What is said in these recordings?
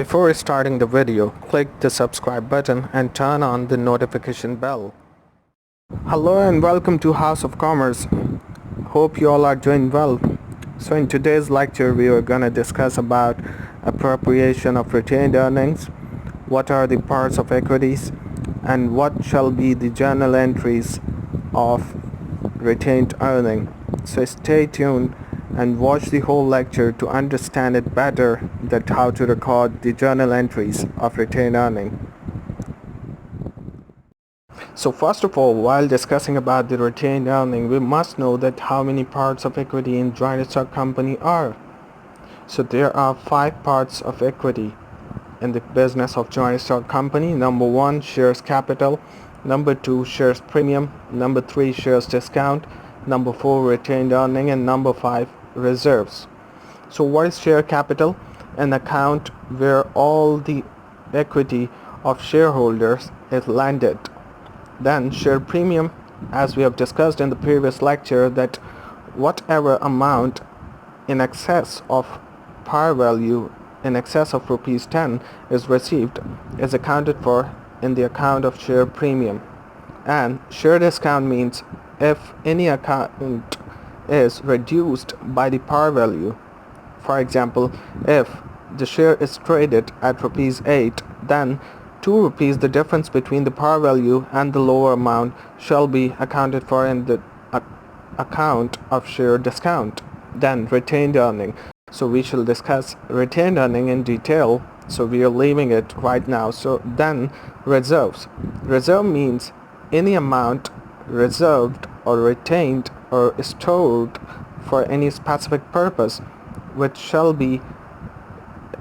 Before starting the video, click the subscribe button and turn on the notification bell. Hello and welcome to House of Commerce. Hope you all are doing well. So in today's lecture we are going to discuss about appropriation of retained earnings, what are the parts of equities, and what shall be the journal entries of retained earning. So stay tuned and watch the whole lecture to understand it better, that how to record the journal entries of retained earning. So first of all, while discussing about the retained earning, we must know that how many parts of equity in joint stock company are. So there are 5 parts of equity in the business of joint stock company. Number 1, shares capital. Number 2, shares premium. Number 3, shares discount. Number 4, retained earning. And number 5, reserves. So what is share capital? An account where all the equity of shareholders is landed. Then share premium, as we have discussed in the previous lecture, that whatever amount in excess of par value, in excess of rupees 10 is received, is accounted for in the account of share premium. And share discount means if any account is reduced by the par value. For example, if the share is traded at rupees 8, then 2 rupees, the difference between the par value and the lower amount, shall be accounted for in the account of share discount. Then retained earning. So we shall discuss retained earning in detail, so we are leaving it right now. So then reserves. Reserve means any amount reserved or retained or stored for any specific purpose, which shall be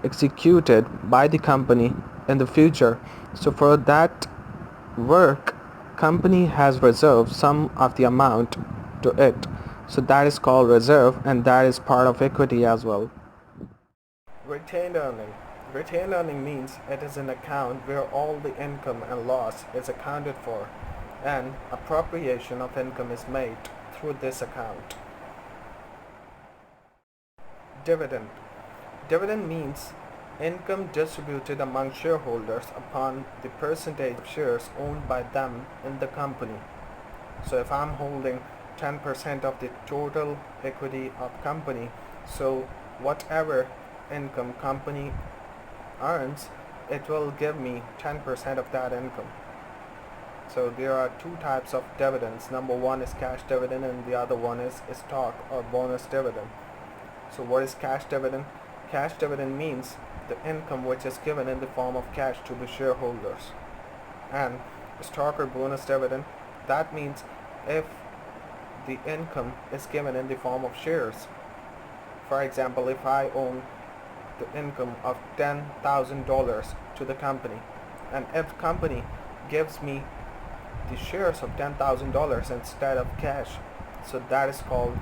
executed by the company in the future. So for that work, company has reserved some of the amount to it. So that is called reserve, and that is part of equity as well. Retained earning. Retained earning means it is an account where all the income and loss is accounted for, and appropriation of income is made through this account. Dividend. Dividend means income distributed among shareholders upon the percentage of shares owned by them in the company. So if I'm holding 10% of the total equity of company, so whatever income company earns, it will give me 10% of that income. So there are 2 types of dividends. Number 1 is cash dividend and the other one is stock or bonus dividend. So what is cash dividend? Cash dividend means the income which is given in the form of cash to the shareholders. And stock or bonus dividend, that means if the income is given in the form of shares. For example, if I own the income of $10,000 to the company, and if company gives me the shares of $10,000 instead of cash, so that is called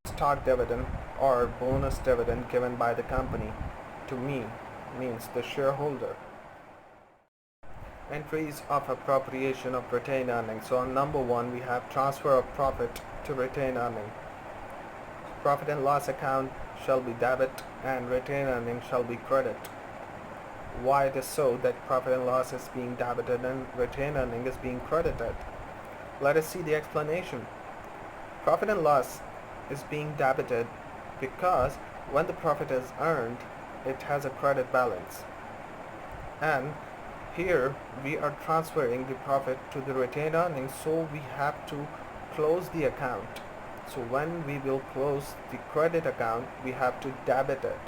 stock dividend or bonus dividend given by the company to me, means the shareholder. Entries of appropriation of retained earnings. So on number 1 we have transfer of profit to retained earning. Profit and loss account shall be debit and retained earning shall be credit. Why it is so that profit and loss is being debited and retained earning is being credited? Let us see the explanation. Profit and loss is being debited because when the profit is earned, it has a credit balance, and here we are transferring the profit to the retained earnings, so we have to close the account. So when we will close the credit account, we have to debit it.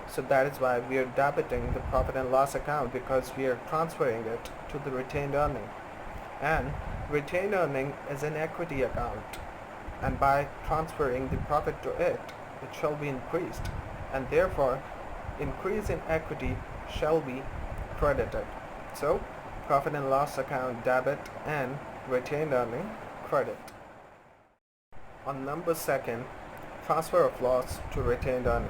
So that is why we are debiting the profit and loss account, because we are transferring it to the retained earning. And retained earning is an equity account, and by transferring the profit to it, it shall be increased, and therefore increase in equity shall be credited. So profit and loss account debit and retained earning credit. On number 2, transfer of loss to retained earning.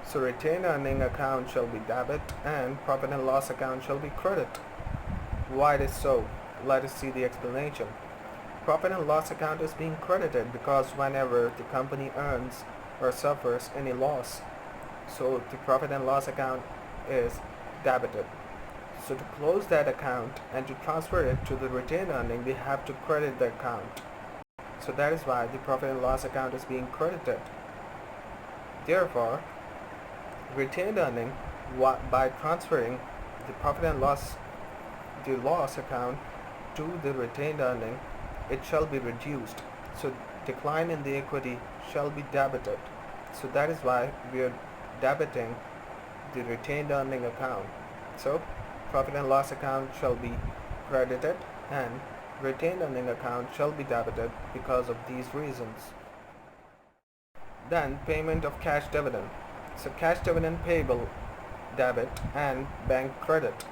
So retained earning account shall be debit and profit and loss account shall be credit. Why it is so? Let us see the explanation. Profit and loss account is being credited because whenever the company earns or suffers any loss, so the profit and loss account is debited. So to close that account and to transfer it to the retained earning, we have to credit the account. So that is why the profit and loss account is being credited. Therefore, retained earning, by transferring the profit and loss, the loss account to the retained earning, it shall be reduced. So decline in the equity shall be debited. So that is why we are debiting the retained earning account. So profit and loss account shall be credited and retained earning account shall be debited because of these reasons. Then payment of cash dividend. So cash dividend payable, debit, and bank credit.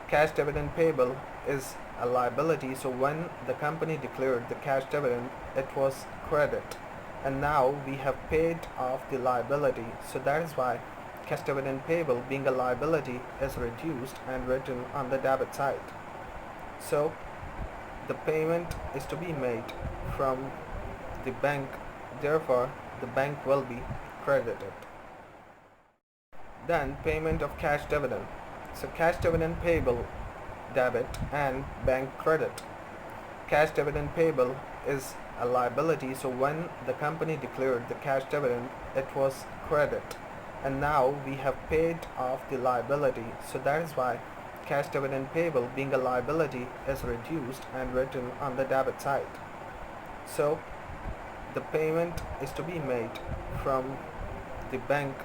Cash dividend payable is a liability, so when the company declared the cash dividend, it was credit, and now we have paid off the liability. So that is why cash dividend payable, being a liability, is reduced and written on the debit side. So the payment is to be made from the bank, therefore the bank will be credited. Then payment of cash dividend. So cash dividend payable, debit, and bank credit. Cash dividend payable is a liability, so when the company declared the cash dividend, it was credit, and now we have paid off the liability. So that is why cash dividend payable, being a liability, is reduced and written on the debit side. So the payment is to be made from the bank,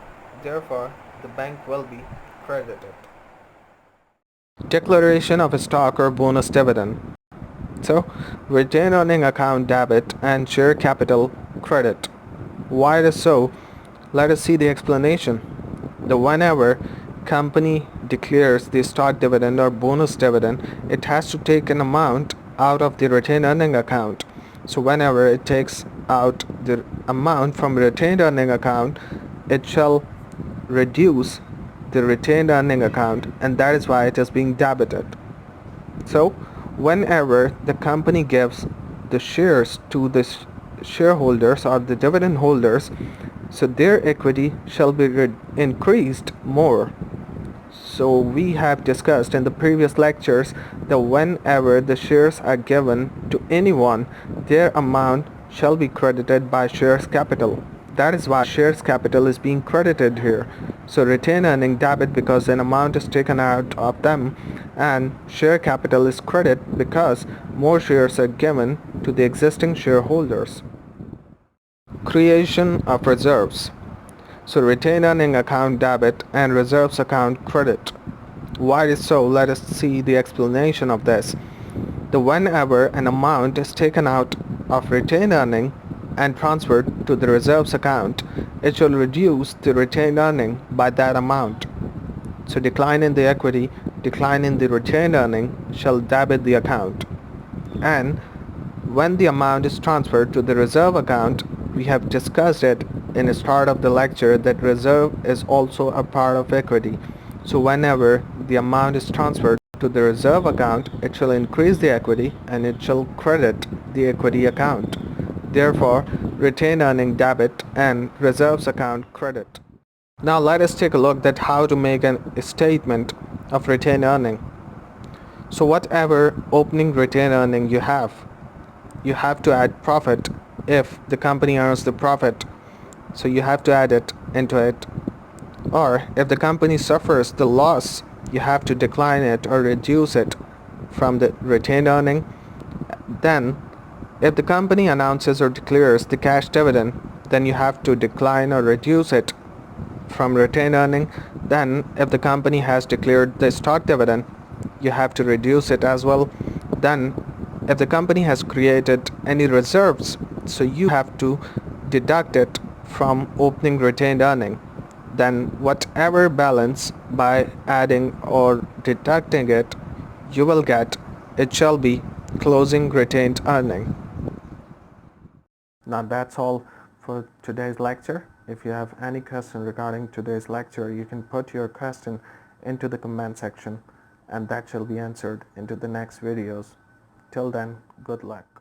therefore the bank will be credited. Declaration of a stock or bonus dividend. So retained earning account debit and share capital credit. Why it is so? Let us see the explanation. The whenever company declares the stock dividend or bonus dividend, it has to take an amount out of the retained earning account. So whenever it takes out the amount from retained earning account, it shall reduce the retained earning account, and that is why it is being debited. So whenever the company gives the shares to the shareholders or the dividend holders, so their equity shall be increased more. So we have discussed in the previous lectures that whenever the shares are given to anyone, their amount shall be credited by shares capital. That is why shares capital is being credited here. So retained earning debit because an amount is taken out of them, and share capital is credit because more shares are given to the existing shareholders. Creation of reserves. So retained earning account debit and reserves account credit. Why is so? Let us see the explanation of this. The whenever an amount is taken out of retained earning and transferred to the reserves account, it shall reduce the retained earning by that amount. So decline in the equity, decline in the retained earning shall debit the account. And when the amount is transferred to the reserve account, we have discussed it in the start of the lecture that reserve is also a part of equity. So whenever the amount is transferred to the reserve account, it shall increase the equity and it shall credit the equity account. Therefore, retained earning debit and reserves account credit. Now let us take a look at how to make a statement of retained earning. So whatever opening retained earning you have to add profit if the company earns the profit. So you have to add it into it. Or if the company suffers the loss, you have to decline it or reduce it from the retained earning. Then if the company announces or declares the cash dividend, then you have to decline or reduce it from retained earning. Then if the company has declared the stock dividend, you have to reduce it as well. Then if the company has created any reserves, so you have to deduct it from opening retained earning. Then whatever balance by adding or deducting it you will get, it shall be closing retained earning. Now that's all for today's lecture. If you have any question regarding today's lecture, you can put your question into the comment section and that shall be answered into the next videos. Till then, good luck.